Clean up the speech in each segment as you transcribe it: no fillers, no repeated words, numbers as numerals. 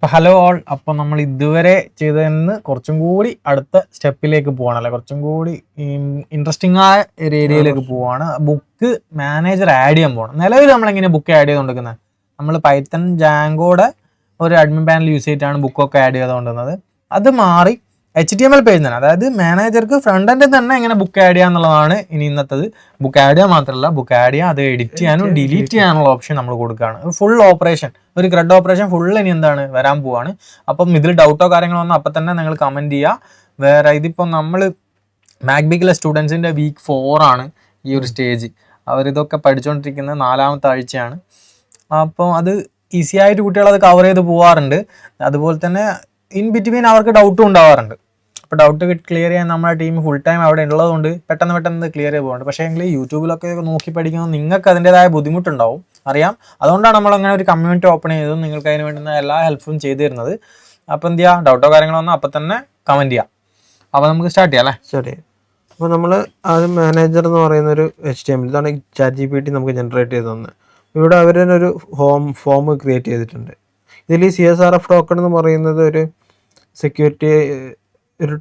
Hello all. അപ്പോൾ നമ്മൾ ഇതുവരെ ചെയ്തതെന്ന് കുറച്ചും കൂടി അടുത്ത സ്റ്റെപ്പിലേക്ക് പോവാണ്, അല്ലെ കുറച്ചും കൂടി ഇൻട്രസ്റ്റിംഗ് ആയ ഒരു ഏരിയയിലേക്ക് പോവാണ്. ബുക്ക് മാനേജർ ആഡ് ചെയ്യാൻ പോകണം. നിലവിൽ നമ്മളെങ്ങനെ ബുക്ക് ആഡ് ചെയ്തുകൊണ്ടിരിക്കുന്നത്? നമ്മൾ പൈത്തൺ ജാങ്കോടെ ഒരു അഡ്മിൻ പാനൽ യൂസ് ചെയ്തിട്ടാണ് ബുക്കൊക്കെ ആഡ് ചെയ്തുകൊണ്ടിരുന്നത്. അത് മാറി HTML പേജ് തന്നെ, അതായത് മാനേജർക്ക് ഫ്രണ്ട് എൻഡിൽ തന്നെ എങ്ങനെ ബുക്ക് ആഡ് ചെയ്യാന്നുള്ളതാണ് ഇനി ഇന്നത്തത്. ബുക്ക് ആഡ് ചെയ്യാൻ മാത്രമല്ല, ബുക്ക് ആഡ് ചെയ്യാൻ അത് എഡിറ്റ് ചെയ്യാനും ഡിലീറ്റ് ചെയ്യാനുള്ള ഓപ്ഷൻ നമ്മൾ കൊടുക്കുകയാണ്. ഫുൾ ഓപ്പറേഷൻ, ഒരു ഗ്രെഡ് ഓപ്പറേഷൻ ഫുൾ ഇനി എന്താണ് വരാൻ പോവാണ്. അപ്പം ഇതിൽ ഡൗട്ടോ കാര്യങ്ങളോ ഒന്നും അപ്പം തന്നെ നിങ്ങൾ കമൻറ്റ് ചെയ്യുക. വേറെ ഇതിപ്പോൾ നമ്മൾ മാക്ബിക്കിലെ സ്റ്റുഡൻസിൻ്റെ വീക്ക് 4 ആണ് ഈ ഒരു സ്റ്റേജ്. അവരിതൊക്കെ പഠിച്ചുകൊണ്ടിരിക്കുന്നത് 4ാമത്തെ ആഴ്ചയാണ്. അപ്പോൾ അത് ഈസി ആയിട്ട് കുട്ടികൾ അത് കവർ ചെയ്ത് പോകാറുണ്ട്. അതുപോലെ തന്നെ ഇൻ ബിറ്റ്വീൻ അവർക്ക് ഡൗട്ടും ഉണ്ടാവാറുണ്ട്. അപ്പോൾ ഡൗട്ട് ക്ലിയർ ചെയ്യാൻ നമ്മുടെ ടീം ഫുൾ ടൈം അവിടെ ഉള്ളതുകൊണ്ട് പെട്ടെന്ന് ക്ലിയർ ചെയ്ത് പോകുന്നുണ്ട്. പക്ഷേ എങ്കിൽ യൂട്യൂബിലൊക്കെ നോക്കി പഠിക്കുന്നത് നിങ്ങൾക്ക് അതിൻ്റെതായ ബുദ്ധിമുട്ടുണ്ടാവും, അറിയാം. അതുകൊണ്ടാണ് നമ്മൾ അങ്ങനെ ഒരു കമ്മ്യൂണിറ്റി ഓപ്പൺ ചെയ്തതും നിങ്ങൾക്ക് അതിന് വേണ്ടുന്ന എല്ലാ ഹെൽപ്പും ചെയ്തു തരുന്നത്. അപ്പോൾ എന്ത് ചെയ്യുക, ഡൗട്ടോ കാര്യങ്ങളോ വന്നാൽ അപ്പം തന്നെ കമൻറ്റ് ചെയ്യാം. അപ്പോൾ നമുക്ക് സ്റ്റാർട്ട് ചെയ്യാം അല്ലേ? സ്റ്റാർട്ട് ചെയ്യാം. അപ്പോൾ നമ്മൾ ആദ്യം മാനേജർ എന്ന് പറയുന്നൊരു HTML, ഇതാണ് ChatGPT നമുക്ക് ജനറേറ്റ് ചെയ്ത് തന്നെ. ഇവിടെ അവർ തന്നെ ഒരു ഫോം ക്രിയേറ്റ് ചെയ്തിട്ടുണ്ട്. ഇതിൽ ഈ CSRF ടോക്കൺ എന്ന് പറയുന്നത് ഒരു സെക്യൂരിറ്റി ഒരു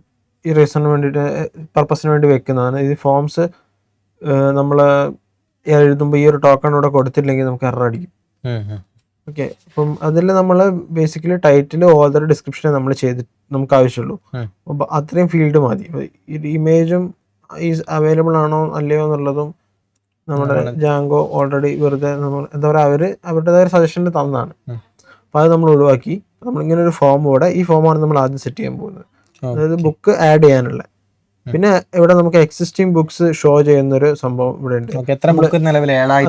റീസണിന് വേണ്ടിയിട്ട് പർപ്പസിന് വേണ്ടി വെക്കുന്നതാണ്. ഈ ഫോംസ് നമ്മൾ എഴുതുമ്പോൾ ഈ ഒരു ടോക്കൺ ഇവിടെ കൊടുത്തില്ലെങ്കിൽ നമുക്ക് എറർ അടിക്കും. ഓക്കെ, അപ്പം അതിൽ നമ്മൾ ബേസിക്കലി ടൈറ്റിൽ ഓതർ ഡിസ്ക്രിപ്ഷനെ നമ്മൾ നമുക്ക് ആവശ്യമുള്ളൂ. അപ്പം അത്രയും ഫീൽഡ് മതി. ഇമേജും ഈസ് അവൈലബിൾ ആണോ അല്ലയോ എന്നുള്ളതും നമ്മുടെ ജാങ്കോ ഓൾറെഡി വെറുതെ നമ്മൾ എന്താ പറയുക അവരുടേതായ സജഷനിൽ തന്നതാണ്. അപ്പോൾ അത് നമ്മൾ ഒഴിവാക്കി നമ്മളിങ്ങനെ ഒരു ഫോം ഇവിടെ, ഈ ഫോമാണ് നമ്മൾ ആദ്യം സെറ്റ് ചെയ്യാൻ പോകുന്നത്. അതായത് ബുക്ക് ആഡ് ചെയ്യാനുള്ള. പിന്നെ ഇവിടെ നമുക്ക് എക്സിസ്റ്റിംഗ് ബുക്സ് ഷോ ചെയ്യുന്നൊരു സംഭവം ഇവിടെ ഉണ്ട്.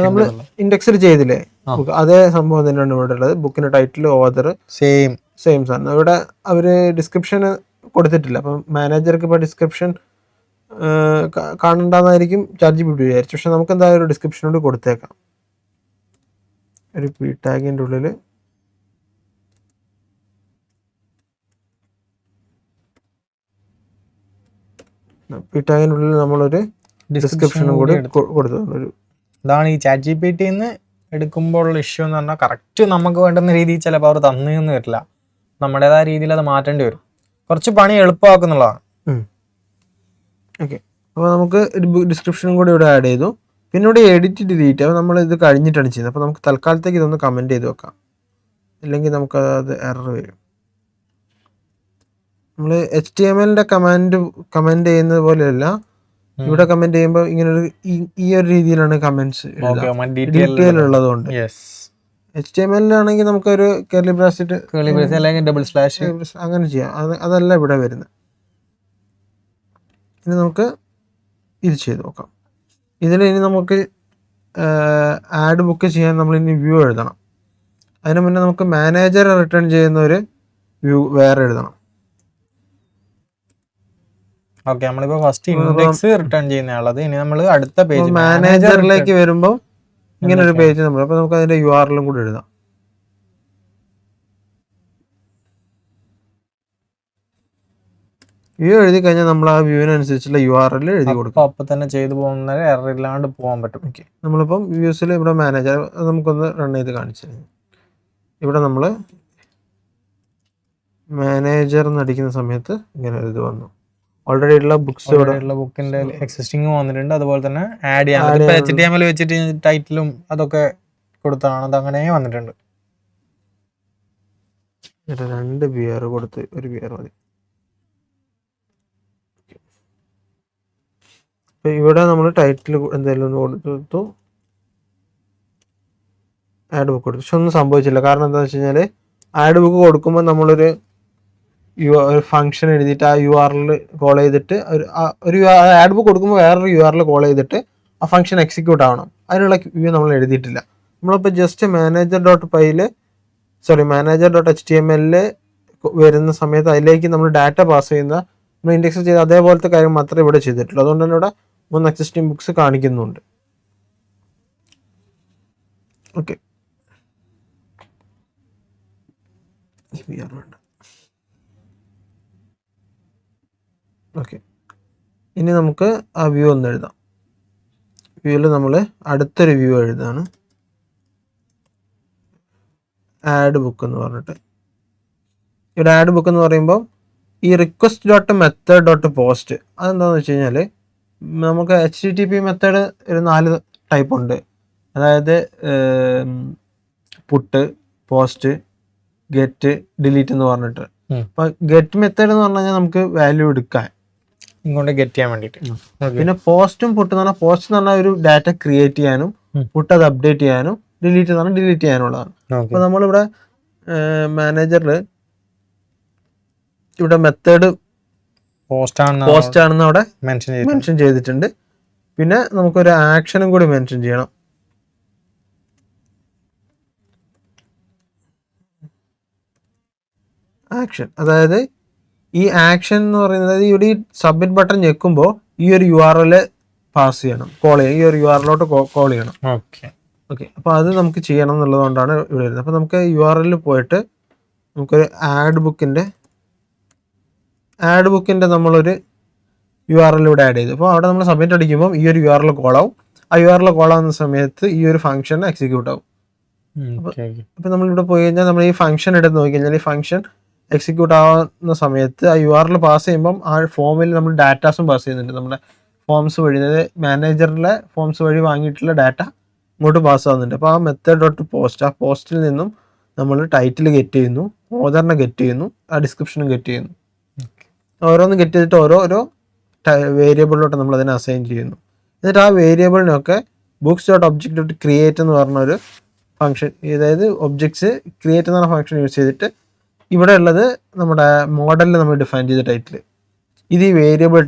നമ്മൾ ഇൻഡെക്സിൽ ചെയ്തില്ലേ ബുക്ക്, അതേ സംഭവം തന്നെയാണ് ഇവിടെ ഉള്ളത്. ബുക്കിന്റെ ടൈറ്റിൽ ഓതർ സെയിം സാധനം. ഇവിടെ അവര് ഡിസ്ക്രിപ്ഷൻ കൊടുത്തിട്ടില്ല. അപ്പം മാനേജർക്ക് ഇപ്പോൾ ഡിസ്ക്രിപ്ഷൻ കാണണ്ടെന്നായിരിക്കും ChatGPT വിചാരിച്ചു. പക്ഷെ നമുക്ക് എന്തായാലും ഒരു ഡിസ്ക്രിപ്ഷനോട് കൊടുത്തേക്കാം. ഒരു p ടാഗിൻ്റെ ഉള്ളിൽ നമ്മളൊരു ഡിസ്ക്രിപ്ഷനും കൂടി കൊടുത്തിട്ടുണ്ട്. ഇതാണ് ഈ ChatGPT എടുക്കുമ്പോൾ ഇഷ്യൂ എന്ന് പറഞ്ഞാൽ കറക്റ്റ് നമുക്ക് വേണ്ടുന്ന രീതിയിൽ ചിലപ്പോൾ അവർ തന്നെയൊന്നും വരില്ല. നമ്മുടേതായ രീതിയിൽ അത് മാറ്റേണ്ടി വരും. കുറച്ച് പണി എളുപ്പമാക്കുന്നുള്ളതാണ്. ഓക്കെ, അപ്പോൾ നമുക്ക് ഡിസ്ക്രിപ്ഷനും കൂടി ഇവിടെ ആഡ് ചെയ്തു. പിന്നെ ഇവിടെ എഡിറ്റ് ഡിലീറ്റ്, അപ്പോൾ നമ്മൾ ഇത് കഴിഞ്ഞിട്ടാണ് ചെയ്യുന്നത്. അപ്പോൾ നമുക്ക് തൽക്കാലത്തേക്ക് ഇതൊന്ന് കമൻറ്റ് ചെയ്ത് വെക്കാം, ഇല്ലെങ്കിൽ നമുക്കത് എറർ വരും. നമ്മൾ HTML കമൻറ്റ് ചെയ്യുന്നത് പോലെയല്ല, ഇവിടെ കമൻറ്റ് ചെയ്യുമ്പോൾ ഇങ്ങനൊരു ഈ ഒരു രീതിയിലാണ് കമൻറ്റ്സ് ഡീറ്റെയിൽ ഉള്ളതുകൊണ്ട്. HTML-ലാണെങ്കിൽ നമുക്കൊരു കർലി ബ്രാക്കറ്റ് അല്ലെങ്കിൽ ഡബിൾ സ്ലാഷ് അങ്ങനെ ചെയ്യാം. അതല്ല ഇവിടെ വരുന്നത്. ഇനി നമുക്ക് ഇത് ചെയ്ത് നോക്കാം. ഇതിൽ ഇനി നമുക്ക് ആഡ് ബുക്ക് ചെയ്യാൻ നമ്മൾ ഇനി വ്യൂ എഴുതണം. അതിന് മുന്നേ നമുക്ക് മാനേജർ റിട്ടേൺ ചെയ്യുന്ന ഒരു വ്യൂ വേറെ എഴുതണം. ഓക്കെ, നമ്മളിപ്പോ ഫസ്റ്റ് ഇൻഡെക്സ് റിട്ടേൺ ചെയ്യുന്നതാണുള്ളത്. ഇനി നമ്മൾ അടുത്ത പേജ് മാനേജറിലേക്ക് വരുമ്പോൾ ഇങ്ങനെ ഒരു പേജ് നമ്മൾ, അപ്പോൾ നമുക്ക് അതിന്റെ URL കൂടി എഴുതാം. വ്യൂ എഴുതി കഴിഞ്ഞാൽ നമ്മൾ ആ വ്യൂവിനനുസരിച്ചുള്ള URL എഴുതി കൊടുക്കും. അപ്പം തന്നെ ചെയ്തു പോകുന്ന എറർ ഇല്ലാണ്ട് പോകാൻ പറ്റും. ഓക്കെ, നമ്മളിപ്പം വ്യൂസിൽ ഇവിടെ മാനേജർ നമുക്കൊന്ന് റൺ ചെയ്ത് കാണിച്ചു. ഇവിടെ നമ്മൾ മാനേജർ എന്നടിക്കുന്ന സമയത്ത് ഇങ്ങനെ ഒരു ഇത് വന്നു. ഓൾറെഡി ഉള്ള ബുക്സ് ഉള്ള ബുക്കിന്റെ എക്സിസ്റ്റിംഗ് വന്നിട്ടുണ്ട്. അതുപോലെ തന്നെ ആഡ് ചെയ്യാൻ HTML വെച്ചിട്ട് ടൈറ്റിലും അതൊക്കെ കൊടുത്താണ് അത് അങ്ങനെ വന്നിട്ടുണ്ട്. 2 ബിയർ കൊടുത്ത് ഒരു ബിയർ മതി. ഇവിടെ നമ്മൾ ടൈറ്റിൽ എന്തെങ്കിലും ഒന്ന് കൊടുത്തു, ആഡ് ബുക്ക് കൊടുത്തു. പക്ഷെ ഒന്നും സംഭവിച്ചില്ല. കാരണം എന്താണെന്ന് വെച്ച് കഴിഞ്ഞാൽ ആഡ് ബുക്ക് കൊടുക്കുമ്പോൾ നമ്മളൊരു ഫംഗ്ഷൻ എഴുതിയിട്ട് ആ URL കോൾ ചെയ്തിട്ട് ഒരു ആഡ് ബുക്ക് കൊടുക്കുമ്പോൾ വേറൊരു URL കോൾ ചെയ്തിട്ട് ആ ഫംഗ്ഷൻ എക്സിക്യൂട്ട് ആവണം. അതിനുള്ള വ്യൂ നമ്മൾ എഴുതിയിട്ടില്ല. നമ്മളിപ്പോൾ ജസ്റ്റ് maneger.html വരുന്ന സമയത്ത് അതിലേക്ക് നമ്മൾ ഡാറ്റ പാസ് ചെയ്യുന്ന നമ്മൾ ഇൻഡെക്സ് ചെയ്ത് അതേപോലത്തെ കാര്യം മാത്രമേ ഇവിടെ ചെയ്തിട്ടുള്ളൂ. അതുകൊണ്ട് തന്നെ ഇവിടെ 3 എക്സിസ്റ്റിംഗ് ബുക്സ് കാണിക്കുന്നുണ്ട്. ഓക്കെ, ഓക്കെ, ഇനി നമുക്ക് ആ വ്യൂ ഒന്ന് എഴുതാം. വ്യൂവിൽ നമ്മൾ അടുത്തൊരു വ്യൂ എഴുതാണ്, ആഡ് ബുക്ക് എന്ന് പറഞ്ഞിട്ട്. ഇവിടെ ആഡ് ബുക്ക് എന്ന് പറയുമ്പോൾ ഈ request dot method dot post അതെന്താണെന്ന് വെച്ച് കഴിഞ്ഞാൽ നമുക്ക് HTTP മെത്തേഡ് ഒരു 4 ടൈപ്പ് ഉണ്ട്. അതായത് പുട്ട്, പോസ്റ്റ്, ഗെറ്റ്, ഡിലീറ്റ് എന്ന് പറഞ്ഞിട്ട്. അപ്പോൾ ഗെറ്റ് മെത്തേഡ് എന്ന് പറഞ്ഞു കഴിഞ്ഞാൽ നമുക്ക് വാല്യൂ എടുക്കാൻ ഇങ്ങോട്ട് ഗെറ്റ് ചെയ്യാൻ വേണ്ടിയിട്ട്. പിന്നെ പോസ്റ്റും പുട്ട് എന്ന് പറഞ്ഞാൽ പോസ്റ്റ് എന്ന് പറഞ്ഞാൽ ഒരു ഡാറ്റ ക്രിയേറ്റ് ചെയ്യാനും പുട്ട് അത് അപ്ഡേറ്റ് ചെയ്യാനും ഡിലീറ്റ് എന്ന് പറഞ്ഞാൽ ഡിലീറ്റ് ചെയ്യാനുള്ളതാണ്. അപ്പോൾ നമ്മളിവിടെ മാനേജറിൽ ഇവിടെ മെത്തേഡ് പോസ്റ്റ് ആണെന്ന് അവിടെ മെൻഷൻ ചെയ്തിട്ടുണ്ട്. പിന്നെ നമുക്കൊരു ആക്ഷനും കൂടി മെൻഷൻ ചെയ്യണം. ആക്ഷൻ, അതായത് ഈ ആക്ഷൻ എന്ന് പറയുന്നത് ഇവിടെ ഈ സബ്മിറ്റ് ബട്ടൺ ഞെക്കുമ്പോൾ ഈ ഒരു URL പാസ് ചെയ്യണം, കോൾ ചെയ്യണം, ഈ ഒരു URLോട്ട് കോൾ ചെയ്യണം. ഓക്കെ. അപ്പോൾ അത് നമുക്ക് ചെയ്യണം എന്നുള്ളതുകൊണ്ടാണ് ഇവിടെ വരുന്നത്. അപ്പോൾ നമുക്ക് URL പോയിട്ട് നമുക്കൊരു ആഡ് ബുക്കിൻ്റെ നമ്മളൊരു URL ഇവിടെ ആഡ് ചെയ്തു. അപ്പോൾ അവിടെ നമ്മൾ സബ്മിറ്റ് അടിക്കുമ്പോൾ ഈ ഒരു URL കോൾ ആവും. ആ URL കോൾ ആവുന്ന സമയത്ത് ഈ ഒരു ഫംഗ്ഷൻ എക്സിക്യൂട്ട് ആവും. അപ്പോൾ നമ്മളിവിടെ പോയി കഴിഞ്ഞാൽ നമ്മൾ ഈ ഫംഗ്ഷൻ എടുത്ത് നോക്കി കഴിഞ്ഞാൽ ഈ ഫംഗ്ഷൻ എക്സിക്യൂട്ട് ആവുന്ന സമയത്ത് ആ URL പാസ് ചെയ്യുമ്പം ആ ഫോമിൽ നമ്മൾ ഡാറ്റാസും പാസ് ചെയ്യുന്നുണ്ട്. നമ്മുടെ ഫോംസ് വഴി, അതായത് മാനേജറിലെ ഫോംസ് വഴി വാങ്ങിയിട്ടുള്ള ഡാറ്റ ഇങ്ങോട്ട് പാസ് ആവുന്നുണ്ട്. അപ്പോൾ ആ മെത്തേഡ് ഡോട്ട് പോസ്റ്റ്, ആ പോസ്റ്റിൽ നിന്നും നമ്മൾ ടൈറ്റിൽ ഗെറ്റ് ചെയ്യുന്നു, ഓതറിനെ ഗെറ്റ് ചെയ്യുന്നു, ആ ഡിസ്ക്രിപ്ഷനും ഗെറ്റ് ചെയ്യുന്നു. ഓരോന്ന് ഗെറ്റ് ചെയ്തിട്ട് ഓരോ വേരിയബിളിലോട്ട് നമ്മൾ അതിനെ അസൈൻ ചെയ്യുന്നു. എന്നിട്ട് ആ വേരിയബിളിനൊക്കെ books dot object dot create എന്ന് പറഞ്ഞൊരു ഫംഗ്ഷൻ, അതായത് ഒബ്ജക്ട്സ് ക്രിയേറ്റ് എന്ന് പറഞ്ഞ ഫംഗ്ഷൻ യൂസ് ചെയ്തിട്ട് ഇവിടെ ഉള്ളത് നമ്മുടെ മോഡലിൽ നമ്മൾ ഡിഫൈൻ ചെയ്ത ടൈറ്റിൽ, ഇത് ഈ വേരിയബിൾ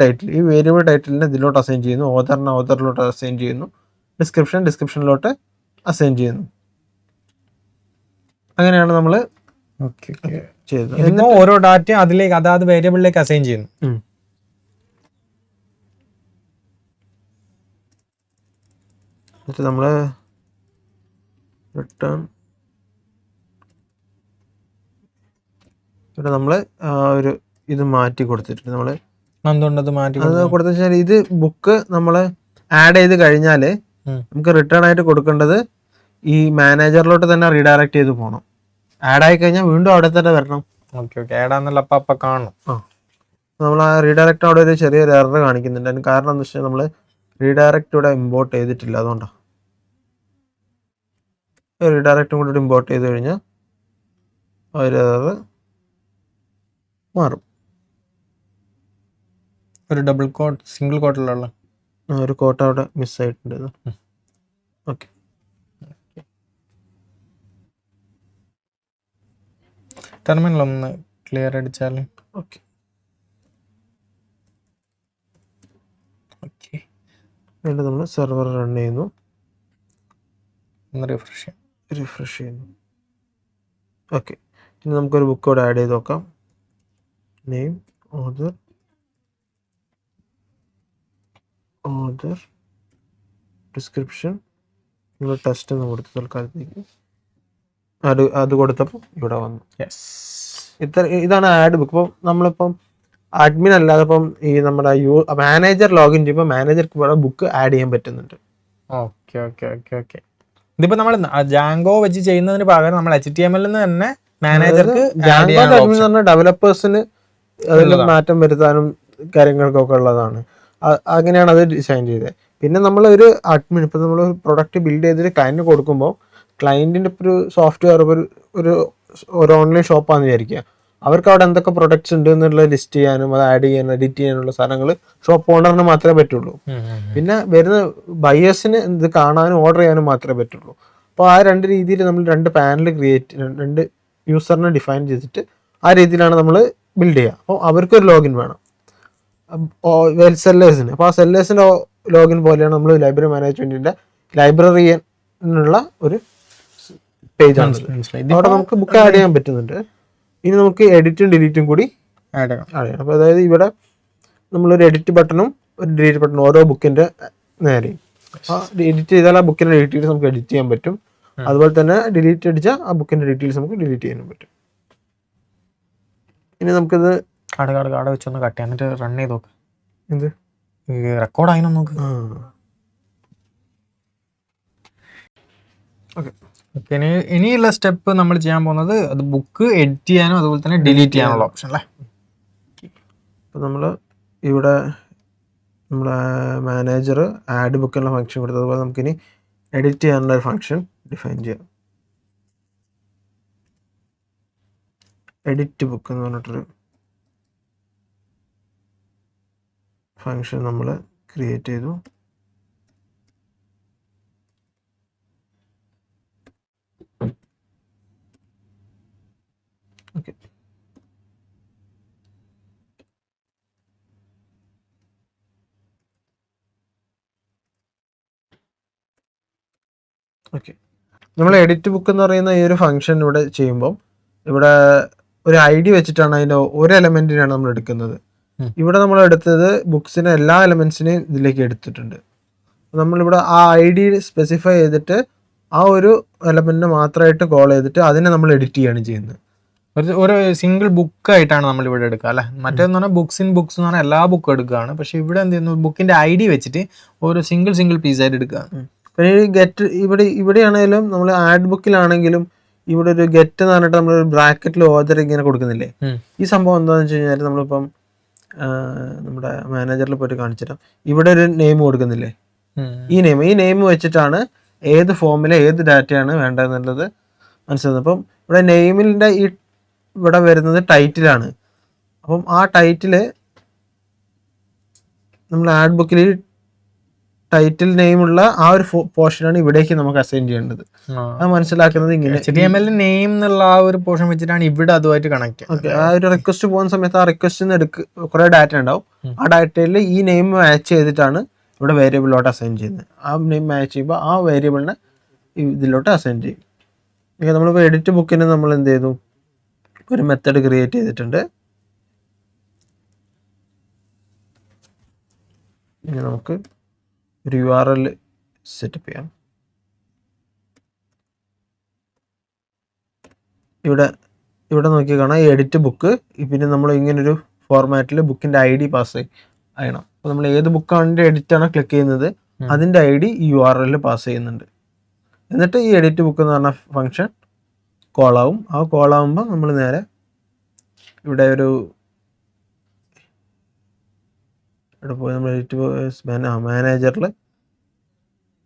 ടൈറ്റിലിനെ ഇതിലോട്ട് അസൈൻ ചെയ്യുന്നു, ഓതറിലോട്ട് അസൈൻ ചെയ്യുന്നു, ഡിസ്ക്രിപ്ഷനിലോട്ട് അസൈൻ ചെയ്യുന്നു. അങ്ങനെയാണ് നമ്മൾ ചെയ്തത്. ഓരോ ഡാറ്റ അതിലേക്ക് അതാത് വേരിയബിളിലേക്ക് അസൈൻ ചെയ്യുന്നു. നമ്മൾ റിട്ടേൺ ഇവിടെ നമ്മൾ ഒരു ഇത് മാറ്റി കൊടുത്തിട്ടുണ്ട്. നമ്മൾ എന്തുകൊണ്ടത് മാറ്റി കൊടുത്തു വെച്ചാൽ ഇത് ബുക്ക് നമ്മൾ ആഡ് ചെയ്ത് കഴിഞ്ഞാൽ നമുക്ക് റിട്ടേൺ ആയിട്ട് കൊടുക്കേണ്ടത് ഈ മാനേജറിലോട്ട് തന്നെ റീഡയറക്ട് ചെയ്ത് പോകണം. ആഡ് ആയി കഴിഞ്ഞാൽ വീണ്ടും അവിടെ തന്നെ വരണം. കാണണം. നമ്മൾ ആ റീഡയറക്റ്റ് അവിടെ ഒരു ചെറിയൊരു എറർ കാണിക്കുന്നുണ്ട്. അതിന് കാരണം എന്താ വെച്ചാൽ നമ്മൾ റീഡയറക്റ്റ് ഇവിടെ ഇമ്പോർട്ട് ചെയ്തിട്ടില്ല, അതുകൊണ്ടാണ്. റീഡയറക്റ്റും കൂടി ഇമ്പോർട്ട് ചെയ്ത് കഴിഞ്ഞാൽ ഒരു എറർ മാറും. ഒരു ഡബിൾ കോട്ട്, സിംഗിൾ കോട്ടിലുള്ള ഒരു കോട്ട് അവിടെ മിസ്സായിട്ടുണ്ട്. ഓക്കെ, ടെർമിനൽ ഒന്ന് ക്ലിയർ അടിച്ചാൽ ഓക്കെ. വീണ്ടും നമ്മൾ സെർവർ റൺ ചെയ്യുന്നു, റിഫ്രഷ് ചെയ്യുന്നു. ഓക്കെ, ഇനി നമുക്കൊരു ബുക്ക് കൂടെ ആഡ് ചെയ്ത് നോക്കാം. നെയിം, ഓതർ, ഡിസ്ക്രിപ്ഷൻ, നിങ്ങൾ ടെസ്റ്റ് എന്ന് കൊടുത്ത് തൽക്കാലത്തേക്ക് അത് കൊടുത്തപ്പോൾ ഇവിടെ വന്നു. ഇതാണ് ആഡ് ബുക്ക്. ഇപ്പോൾ നമ്മളിപ്പം അഡ്മിൻ അല്ലാതെ ഇപ്പം ഈ നമ്മുടെ മാനേജർ ലോഗിൻ ചെയ്യുമ്പോൾ മാനേജർക്ക് ഇവിടെ ബുക്ക് ആഡ് ചെയ്യാൻ പറ്റുന്നുണ്ട്. ഇതിപ്പോ നമ്മൾ ജാങ്കോ വെച്ച് ചെയ്യുന്നതിന് പകരം നമ്മൾ HTML തന്നെ മാനേജർക്ക് ഡെവലപ്പേഴ്സിന് അതിൽ മാറ്റം വരുത്താനും കാര്യങ്ങൾക്കൊക്കെ ഉള്ളതാണ്. അങ്ങനെയാണ് അത് ഡിസൈൻ ചെയ്തത്. പിന്നെ നമ്മൾ ഒരു അഡ്മിൻ, ഇപ്പം നമ്മൾ പ്രൊഡക്റ്റ് ബിൽഡ് ചെയ്തിട്ട് ക്ലയൻറ്റിന് കൊടുക്കുമ്പോൾ ക്ലയൻറ്റിൻ്റെ ഇപ്പോൾ ഒരു സോഫ്റ്റ്വെയർ ഒരു ഓൺലൈൻ ഷോപ്പാണെന്ന് വിചാരിക്കുക. അവർക്ക് അവിടെ എന്തൊക്കെ പ്രൊഡക്ട്സ് ഉണ്ട് എന്നുള്ള ലിസ്റ്റ് ചെയ്യാനും അത് ആഡ് ചെയ്യാനും എഡിറ്റ് ചെയ്യാനുള്ള സാധനങ്ങൾ ഷോപ്പ് ഓണറിന് മാത്രമേ പറ്റുള്ളൂ. പിന്നെ വരുന്ന ബയേഴ്സിന് ഇത് കാണാനും ഓർഡർ ചെയ്യാനും മാത്രമേ പറ്റുള്ളൂ. അപ്പോൾ ആ രണ്ട് രീതിയിൽ നമ്മൾ രണ്ട് പാനൽ രണ്ട് യൂസറിനെ ഡിഫൈൻ ചെയ്തിട്ട് ആ രീതിയിലാണ് നമ്മൾ ബിൽഡ് ചെയ്യുക. അപ്പോൾ അവർക്കൊരു ലോഗിൻ വേണം സെല്ലേഴ്സിന്. അപ്പോൾ ആ സെല്ലേഴ്സിൻ്റെ ലോഗിൻ പോലെയാണ് നമ്മൾ ലൈബ്രറി മാനേജ്മെൻറ്റിൻ്റെ ലൈബ്രറിയിനുള്ള ഒരു പേജാണ്. അവിടെ നമുക്ക് ബുക്ക് ആഡ് ചെയ്യാൻ പറ്റുന്നുണ്ട്. ഇനി നമുക്ക് എഡിറ്റും ഡിലീറ്റും കൂടി ആഡ് ചെയ്യണം. അപ്പോൾ അതായത് ഇവിടെ നമ്മളൊരു എഡിറ്റ് ബട്ടണും ഒരു ഡിലീറ്റ് ബട്ടണും ഓരോ ബുക്കിൻ്റെ നേരെയും. ആ എഡിറ്റ് ചെയ്താൽ ആ ബുക്കിൻ്റെ ഡീറ്റെയിൽസ് നമുക്ക് എഡിറ്റ് ചെയ്യാൻ പറ്റും. അതുപോലെ തന്നെ ഡിലീറ്റ് അടിച്ചാൽ ആ ബുക്കിൻ്റെ ഡീറ്റെയിൽസ് നമുക്ക് ഡിലീറ്റ് ചെയ്യാനും പറ്റും. ഇനി നമുക്കിത് കാട് വെച്ചൊന്ന് കട്ട് ചെയ്യാൻ എന്നിട്ട് റൺ ചെയ്ത് നോക്ക്. എന്ത് റെക്കോർഡ് ആയി നോക്ക്. ഓക്കെ, ഓക്കെ, ഇനിയുള്ള സ്റ്റെപ്പ് നമ്മൾ ചെയ്യാൻ പോകുന്നത് അത് ബുക്ക് എഡിറ്റ് ചെയ്യാനും അതുപോലെ തന്നെ ഡിലീറ്റ് ചെയ്യാനുള്ള ഓപ്ഷൻ അല്ലേ. അപ്പോൾ നമ്മൾ ഇവിടെ നമ്മുടെ മാനേജർ ആഡ് ബുക്ക് എന്നുള്ള ഫംഗ്ഷൻ കൊടുത്തതുപോലെ നമുക്കിനി എഡിറ്റ് ചെയ്യാനുള്ള ഒരു ഫംഗ്ഷൻ ഡിഫൈൻ ചെയ്യാം. എഡിറ്റ് ബുക്ക് എന്ന് പറഞ്ഞിട്ടൊരു ഫംഗ്ഷൻ നമ്മൾ ക്രിയേറ്റ് ചെയ്തു. Okay, okay. നമ്മൾ എഡിറ്റ് ബുക്ക് എന്ന് പറയുന്ന ഈ ഒരു ഫംഗ്ഷൻ ഇവിടെ ചെയ്യുമ്പോൾ ഇവിടെ ഒരു ഐ ഡി വെച്ചിട്ടാണ് അതിൻ്റെ ഒരു എലമെൻറ്റിനാണ് നമ്മൾ എടുക്കുന്നത്. ഇവിടെ നമ്മൾ എടുത്തത് ബുക്സിന് എല്ലാ എലമെൻസിനെയും ഇതിലേക്ക് എടുത്തിട്ടുണ്ട്. നമ്മളിവിടെ ആ ഐ ഡി സ്പെസിഫൈ ചെയ്തിട്ട് ആ ഒരു എലമെൻറ്റിനെ മാത്രമായിട്ട് കോൾ ചെയ്തിട്ട് അതിനെ നമ്മൾ എഡിറ്റ് ചെയ്യുകയാണ് ചെയ്യുന്നത്. ഒരു സിംഗിൾ ബുക്കായിട്ടാണ് നമ്മൾ ഇവിടെ എടുക്കുക അല്ലേ. മറ്റേന്ന് പറഞ്ഞാൽ ബുക്സ് എന്ന് പറഞ്ഞാൽ എല്ലാ ബുക്കും എടുക്കുകയാണ്. പക്ഷെ ഇവിടെ എന്ത് ചെയ്യുന്നു, ബുക്കിന്റെ ഐ ഡി വെച്ചിട്ട് ഒരു സിംഗിൾ പീസായിട്ട് എടുക്കുകയാണ്. പിന്നെ ഈ ഗെറ്റ് ഇവിടെയാണെങ്കിലും നമ്മൾ ആഡ് ബുക്കിലാണെങ്കിലും ഇവിടെ ഒരു ഗെറ്റ് എന്ന് പറഞ്ഞിട്ട് നമ്മൾ ബ്രാക്കറ്റിൽ ഓർഡർ ഇങ്ങനെ കൊടുക്കുന്നില്ലേ. ഈ സംഭവം എന്താണെന്ന് വെച്ച് കഴിഞ്ഞാൽ നമ്മളിപ്പം നമ്മുടെ മാനേജറിൽ പോയിട്ട് കാണിച്ചിട്ടാം ഇവിടെ ഒരു നെയിം കൊടുക്കുന്നില്ലേ. ഈ നെയിം വെച്ചിട്ടാണ് ഏത് ഫോമിലെ ഏത് ഡാറ്റയാണ് വേണ്ടതെന്നുള്ളത് മനസ്സിലാക്കുന്നത്. അപ്പം ഇവിടെ നെയിമിൻ്റെ ഇവിടെ വരുന്നത് ടൈറ്റിലാണ്. അപ്പം ആ ടൈറ്റിൽ നമ്മൾ ആഡ് ബുക്കിൽ ടൈറ്റിൽ നെയിമുള്ള ആ ഒരു പോർഷനാണ് ഇവിടേക്ക് നമുക്ക് അസൈൻ ചെയ്യേണ്ടത്. അത് മനസ്സിലാക്കുന്നത് ഇങ്ങനെ നെയിം എന്നുള്ള ആ ഒരു പോർഷൻ വെച്ചിട്ടാണ് ഇവിടെ അതുമായിട്ട് കണക്ട്. ഓക്കെ, ആ ഒരു റിക്വസ്റ്റ് പോകുന്ന സമയത്ത് ആ റിക്വസ്റ്റിന് കുറെ ഡാറ്റ ഉണ്ടാവും. ആ ഡാറ്റയിൽ ഈ നെയിം മാച്ച് ചെയ്തിട്ടാണ് ഇവിടെ വേരിയബിളിലോട്ട് അസൈൻ ചെയ്യുന്നത്. ആ നെയിം മാച്ച് ചെയ്യുമ്പോൾ ആ വേരിയബിളിനെ ഇതിലോട്ട് അസൈൻ ചെയ്യും. ഓക്കെ, നമ്മളിപ്പോൾ എഡിറ്റ് ബുക്കിന് നമ്മൾ എന്ത് ചെയ്തു, ഒരു മെത്തേഡ് ക്രിയേറ്റ് ചെയ്തിട്ടുണ്ട്. ഇനി നമുക്ക് ഒരു URL സെറ്റപ്പ് ചെയ്യാം. ഇവിടെ നോക്കി കാണാം എഡിറ്റ് ബുക്ക്. പിന്നെ നമ്മൾ ഇങ്ങനൊരു ഫോർമാറ്റിൽ ബുക്കിൻ്റെ ID പാസ് ചെയ്യണം. അപ്പോൾ നമ്മൾ ഏത് ബുക്കാണ് എഡിറ്റാണോ ക്ലിക്ക് ചെയ്യുന്നത് അതിൻ്റെ ID ഈ URL പാസ് ചെയ്യുന്നുണ്ട്. എന്നിട്ട് ഈ എഡിറ്റ് ബുക്ക് എന്ന് പറഞ്ഞ ഫംഗ്ഷൻ കോളാവും. ആ കോളാവുമ്പോൾ നമ്മൾ നേരെ ഇവിടെ പോയി നമ്മൾ എഡിറ്റ്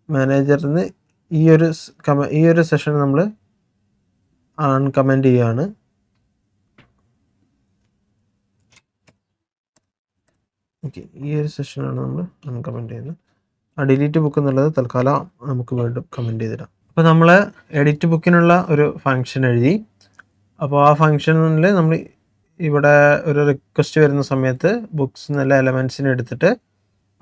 മാനേജറിന് ഈ ഒരു സെഷൻ നമ്മൾ അൺകമൻറ്റ് ചെയ്യുകയാണ്. ഓക്കെ, ഈ ഒരു സെഷനാണ് നമ്മൾ അൺകമൻറ്റ് ചെയ്യുന്നത്. ആ ഡിലീറ്റ് ബുക്ക് എന്നുള്ളത് തൽക്കാലം നമുക്ക് വീണ്ടും കമൻറ്റ് ചെയ്തിടാം. അപ്പോൾ നമ്മൾ എഡിറ്റ് ബുക്കിനുള്ള ഒരു ഫംഗ്ഷൻ എഴുതി. അപ്പോൾ ആ ഫംഗ്ഷനിൽ നമ്മൾ ഇവിടെ ഒരു റിക്വസ്റ്റ് വരുന്ന സമയത്ത് ബുക്സ് എന്നുള്ള എലമെൻസിനെ എടുത്തിട്ട്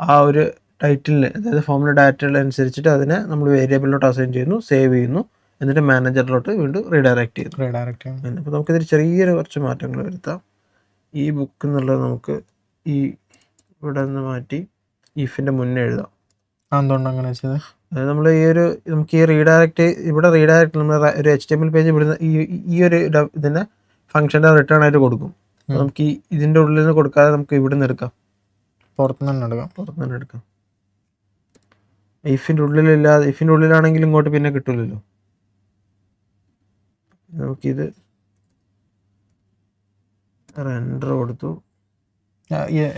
ആ ഒരു ടൈറ്റിലിന്, അതായത് ഫോമിലെ ഡാറ്റകൾ അനുസരിച്ചിട്ട് അതിനെ നമ്മൾ വേരിയബിളിലോട്ട് അസൈൻ ചെയ്യുന്നു, സേവ് ചെയ്യുന്നു, എന്നിട്ട് മാനേജറിലോട്ട് വീണ്ടും റീഡയറക്റ്റ് ചെയ്യുന്നു. അപ്പോൾ നമുക്കിതിൽ കുറച്ച് മാറ്റങ്ങൾ വരുത്താം. ഈ ബുക്ക് എന്നുള്ളത് നമുക്ക് ഇവിടെ നിന്ന് മാറ്റി ഇഫിൻ്റെ മുന്നേ എഴുതാം. എന്തുകൊണ്ട് അങ്ങനെ വെച്ചത്, അതായത് നമ്മൾ നമുക്ക് ഈ ഇവിടെ റീഡയറക്റ്റ് നമ്മൾ ഒരു HTML പേജ് വിടുന്ന ഈ ഒരു ഇതിനെ ഫംഗ്ഷൻ്റെ റിട്ടേൺ ആയിട്ട് കൊടുക്കും. നമുക്ക് ഇതിൻ്റെ ഉള്ളിൽ നിന്ന് കൊടുക്കാതെ നമുക്ക് ഇവിടെ നിന്ന് എടുക്കാം, പുറത്തുനിന്ന് എടുക്കാം. ഇഫിൻ്റെ ഉള്ളിലാണെങ്കിൽ ഇങ്ങോട്ട് പിന്നെ കിട്ടില്ലല്ലോ. നമുക്കിത് റെൻഡർ കൊടുത്തു.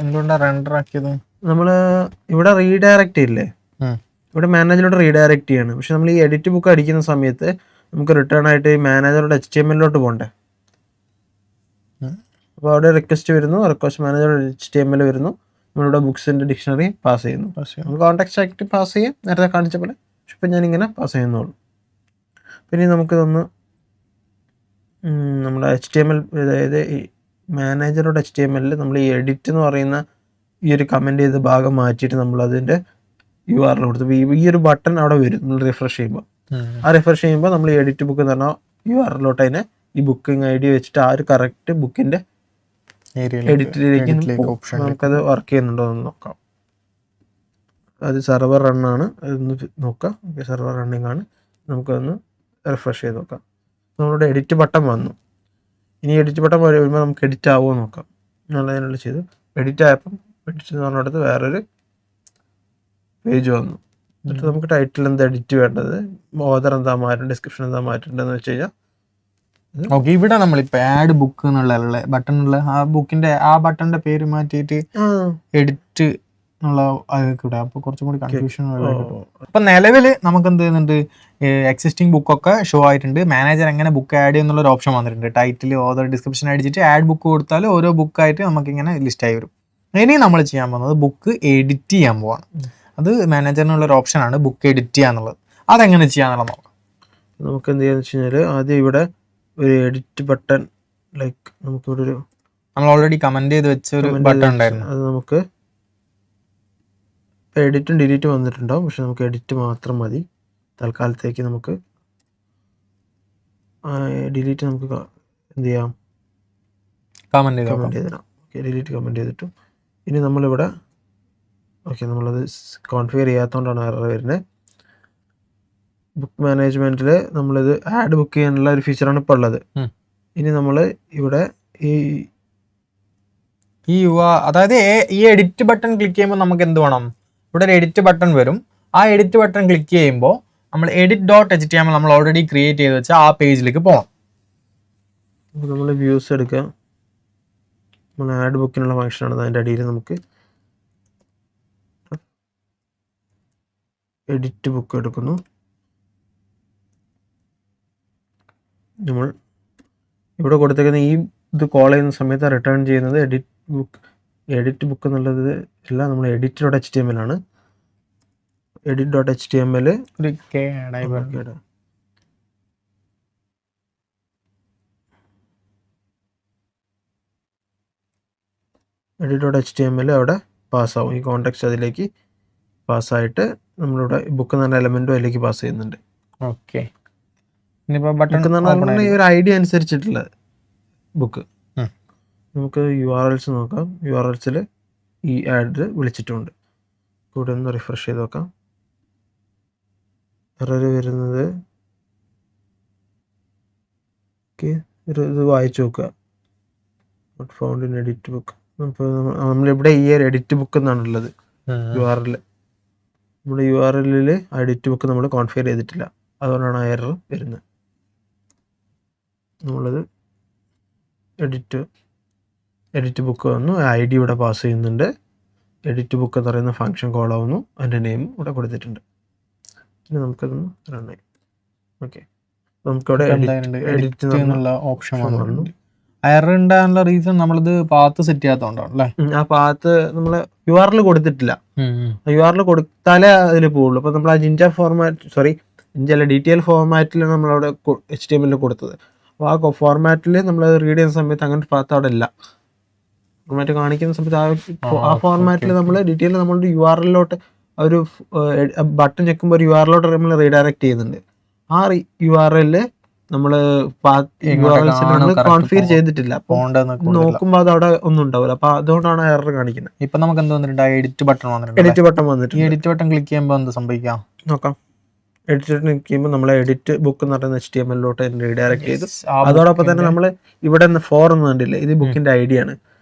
എന്തുകൊണ്ടാണ് റെൻഡർ ആക്കിയത്, നമ്മൾ ഇവിടെ റീഡയറക്റ്റ് ഇല്ലേ, ഇവിടെ മാനേജറിലോട്ട് റീഡയറക്റ്റ് ചെയ്യാണ്. പക്ഷെ നമ്മൾ ഈ എഡിറ്റ് ബുക്ക് അടിക്കുന്ന സമയത്ത് നമുക്ക് റിട്ടേൺ ആയിട്ട് ഈ മാനേജറുടെ HTML പോകണ്ടേ. അപ്പോൾ അവിടെ റിക്വസ്റ്റ് വരുന്നു, റിക്വസ്റ്റ് മാനേജറുടെ HTML വരുന്നു, നമ്മളിവിടെ ബുക്സിൻ്റെ ഡിക്ഷണറി പാസ് ചെയ്യുന്നു. നമുക്ക് കോൺടാക്റ്റ് ആയിട്ട് പാസ് ചെയ്യാം, നേരത്തെ കാണിച്ച പോലെ. പക്ഷെ ഇപ്പം ഞാനിങ്ങനെ പാസ് ചെയ്യുന്നുള്ളൂ. പിന്നെ നമുക്കിതൊന്ന് നമ്മുടെ HTML, അതായത് ഈ മാനേജറുടെ HTML നമ്മൾ ഈ എഡിറ്റ് എന്ന് പറയുന്ന ഈ ഒരു കമൻറ്റ് ചെയ്ത ഭാഗം മാറ്റിയിട്ട് നമ്മൾ അതിൻ്റെ URL കൊടുത്തു. ഈ ഒരു ബട്ടൺ അവിടെ വരും നമ്മൾ റിഫ്രഷ് ചെയ്യുമ്പോൾ. ആ റിഫ്രഷ് ചെയ്യുമ്പോൾ നമ്മൾ ഈ എഡിറ്റ് ബുക്ക് എന്ന് പറഞ്ഞാൽ URLോട്ട് അതിനെ ഈ ബുക്കിംഗ് ID വെച്ചിട്ട് ആ ഒരു കറക്റ്റ് ബുക്കിൻ്റെ എഡിറ്റിലേക്ക് നമുക്കത് വർക്ക് ചെയ്യുന്നുണ്ടോ എന്ന് നോക്കാം. അത് സെർവർ റണ്ണാണ്, അതൊന്ന് നോക്കാം. ഓക്കെ, സെർവർ റണ്ണിങ് ആണ്. നമുക്കതൊന്ന് റിഫ്രഷ് ചെയ്ത് നോക്കാം. നമ്മളുടെ എഡിറ്റ് ബട്ടൺ വന്നു. ഇനി എഡിറ്റ് ബട്ടൺ വരുമ്പോൾ നമുക്ക് എഡിറ്റ് ആവുമോ നോക്കാം. നല്ലതിനുള്ള ചെയ്തു. എഡിറ്റ് ആയപ്പം എഡിറ്റ് എന്ന് പറഞ്ഞിടത്ത് വേറൊരു പേജ് വന്നു. എന്നിട്ട് നമുക്ക് ടൈറ്റിൽ എന്താ എഡിറ്റ് വേണ്ടത്, ഓതർ എന്താ മാറ്റേണ്ടത്, ഡിസ്ക്രിപ്ഷൻ എന്താ മാറ്റേണ്ടതെന്ന് വെച്ച് കഴിഞ്ഞാൽ ഓക്കെ. ഇവിടെ നമ്മളിപ്പോ ആഡ് ബുക്ക് എന്നുള്ള ബട്ടണുള്ള ആ ബുക്കിന്റെ ആ ബട്ടണിന്റെ പേര് മാറ്റിയിട്ട് എഡിറ്റ് എന്നുള്ള ഇവിടെ അപ്പൊ കുറച്ചും കൂടി കൺഫ്യൂഷൻ കിട്ടും. അപ്പൊ നിലവിൽ നമുക്ക് എന്ത് ചെയ്യുന്നുണ്ട്, എക്സിസ്റ്റിംഗ് ബുക്കൊക്കെ ഷോ ആയിട്ടുണ്ട്. മാനേജർ എങ്ങനെ ബുക്ക് ആഡ് ചെയ്യുന്നുള്ള ഒരു ഓപ്ഷൻ വന്നിട്ടുണ്ട്. ടൈറ്റിൽ, ഓതർ, ഡിസ്ക്രിപ്ഷൻ അടിച്ചിട്ട് ആഡ് ബുക്ക് കൊടുത്താൽ ഓരോ ബുക്കായിട്ട് നമുക്ക് ഇങ്ങനെ ലിസ്റ്റ് ആയി വരും. ഇനി നമ്മൾ ചെയ്യാൻ പോകുന്നത് ബുക്ക് എഡിറ്റ് ചെയ്യാൻ പോവാണ്. അത് മാനേജറിനുള്ള ഒരു ഓപ്ഷനാണ് ബുക്ക് എഡിറ്റ് ചെയ്യാന്നുള്ളത്. അതെങ്ങനെ ചെയ്യാന്നുള്ളത് നോക്കാം. നമുക്ക് എന്ത് ചെയ്യാന്ന് വെച്ച് കഴിഞ്ഞാൽ ആദ്യം ഇവിടെ ഒരു എഡിറ്റ് ബട്ടൺ, ലൈക്ക് നമുക്കിവിടെ ഒരു നമ്മൾ ഓൾറെഡി കമന്റ് ചെയ്ത് വെച്ച ഒരു ബട്ടൺ ഉണ്ടായിരുന്നു. അത് നമുക്ക് എഡിറ്റും ഡിലീറ്റും വന്നിട്ടുണ്ടാവും, പക്ഷെ നമുക്ക് എഡിറ്റ് മാത്രം മതി തൽക്കാലത്തേക്ക്. നമുക്ക് ഡിലീറ്റ് നമുക്ക് എന്ത് ചെയ്യാം, കമന്റ് ചെയ്തിടാം. ഓക്കെ, ഡിലീറ്റ് കമന്റ് ചെയ്തിട്ടു. ഇനി നമ്മളിവിടെ ഓക്കെ, നമ്മളത് കോൺഫിഗർ ചെയ്യാത്തതുകൊണ്ടാണ് എറർ വരുന്നത്. ബുക്ക് മാനേജ്മെന്റിൽ നമ്മളിത് ആഡ് ബുക്ക് ചെയ്യാനുള്ള ഒരു ഫീച്ചറാണ് ഇപ്പോൾ ഉള്ളത്. ഇനി നമ്മൾ ഇവിടെ അതായത് ഈ എഡിറ്റ് ബട്ടൺ ക്ലിക്ക് ചെയ്യുമ്പോൾ നമുക്ക് എന്ത് വേണം, ഇവിടെ ഒരു എഡിറ്റ് ബട്ടൺ വരും. ആ എഡിറ്റ് ബട്ടൺ ക്ലിക്ക് ചെയ്യുമ്പോൾ നമ്മൾ edit.html നമ്മൾ ഓൾറെഡി ക്രിയേറ്റ് ചെയ്ത് വെച്ചാൽ ആ പേജിലേക്ക് പോകണം. നമ്മൾ വ്യൂസ് എടുക്കുക, നമ്മൾ ആഡ് ബുക്കിനുള്ള ഫംഗ്ഷനാണ്. അതിൻ്റെ അടിയിൽ നമുക്ക് എഡിറ്റ് ബുക്ക് എടുക്കുന്നു. നമ്മൾ ഇവിടെ കൊടുത്തേക്കുന്ന ഈ ഇത് കോൾ ചെയ്യുന്ന സമയത്ത് റിട്ടേൺ ചെയ്യുന്നത് എഡിറ്റ് ബുക്ക് എന്നുള്ളത് എല്ലാം നമ്മൾ edit.html ആണ്. edit.html edit.html അവിടെ പാസ്സാവും. ഈ കോൺടെക്സ്റ്റ് അതിലേക്ക് പാസ്സായിട്ട് നമ്മളിവിടെ ബുക്ക് എന്ന് പറഞ്ഞ എലമെൻറ്റും അതിലേക്ക് പാസ് ചെയ്യുന്നുണ്ട്. ഓക്കെ, ഈ ഒരു ഐഡിയ അനുസരിച്ചിട്ടുള്ള ബുക്ക്. നമുക്ക് URLs നോക്കാം. URLsൽ ഈ ആഡ് വിളിച്ചിട്ടുണ്ട്. കൂടെ ഒന്ന് റിഫ്രഷ് ചെയ്ത് നോക്കാം. എറർ വരുന്നത് ഓക്കെ, ഇത് വായിച്ചു നോക്കുക. Not found in edit book. നമ്മളിവിടെ ഈ ഒരു എഡിറ്റ് ബുക്ക് എന്നാണുള്ളത് URL. നമ്മുടെ URLൽ എഡിറ്റ് ബുക്ക് നമ്മൾ കോൺഫിഗർ ചെയ്തിട്ടില്ല, അതുകൊണ്ടാണ് ആ എറർ വരുന്നത്. നമ്മളത് എഡിറ്റ് ബുക്ക് വന്നു, ID ഇവിടെ പാസ് ചെയ്യുന്നുണ്ട്. എഡിറ്റ് ബുക്ക് എന്ന് പറയുന്ന ഫംഗ്ഷൻ കോൾ ആവുന്നു, അതിൻ്റെ നെയിം ഇവിടെ കൊടുത്തിട്ടുണ്ട്. ഇനി നമുക്കതൊന്ന് റൺ ചെയ്യാം. ഓക്കെ, നമുക്കിവിടെ എഡിറ്റ് എന്നുള്ള ഓപ്ഷൻ വന്നു. എറർ ഉണ്ടാകാനുള്ള റീസൺ നമ്മളിത് പാത്ത് സെറ്റ് ചെയ്യാത്തതുകൊണ്ടാണ് അല്ലേ? ആ പാത്ത് നമ്മൾ URL കൊടുത്തിട്ടില്ല. URL കൊടുത്താലേ അതിൽ പോവുള്ളൂ. അപ്പോൾ നമ്മൾ ആ DTL ഫോർമാറ്റിലാണ് നമ്മളവിടെ HTML കൊടുത്തത്. അപ്പോൾ ആ ഫോർമാറ്റിൽ നമ്മൾ റീഡ് ചെയ്യുന്ന സമയത്ത് അങ്ങനത്തെ പാത്ത് അവിടെ ഇല്ല. ഫോർമാറ്റ് കാണിക്കുന്ന സമയത്ത് ആ ഫോർമാറ്റിൽ നമ്മൾ ഡീറ്റെയിൽ നമ്മളുടെ URLലോട്ട് ഒരു ബട്ടൺ ഞെക്കുമ്പോൾ ഒരു URLലോട്ട് നമ്മൾ റീഡയറക്റ്റ് ചെയ്യുന്നുണ്ട്. ആ URL നമ്മൾ കോൺഫിഗർ ചെയ്തിട്ടില്ല. അപ്പോൾ നോക്കുമ്പോൾ അത് അവിടെ ഒന്നും ഉണ്ടാവില്ല. അപ്പോൾ അതുകൊണ്ടാണ് എറർ കാണിക്കുന്നത്. ഇപ്പം നമുക്ക് എന്ത് വന്നിട്ടുണ്ട്, എഡിറ്റ് ബട്ടൺ വന്നിട്ടുണ്ട്. ഈ എഡിറ്റ് ബട്ടൺ ക്ലിക്ക് ചെയ്യുമ്പോൾ എന്ത് സംഭവിക്കാം നോക്കാം. എഡിറ്റ് ക്ലിക്ക് ചെയ്യുമ്പോൾ നമ്മൾ എഡിറ്റ് ബുക്ക് എന്ന് പറയുന്ന HTML-ലോട്ട് റീഡയറക്റ്റ് ചെയ്തു. അതോടൊപ്പം തന്നെ നമ്മൾ ഇവിടെ 4 ഒന്നും കണ്ടില്ലേ, ഇത് ബുക്കിൻ്റെ ID ആണ്.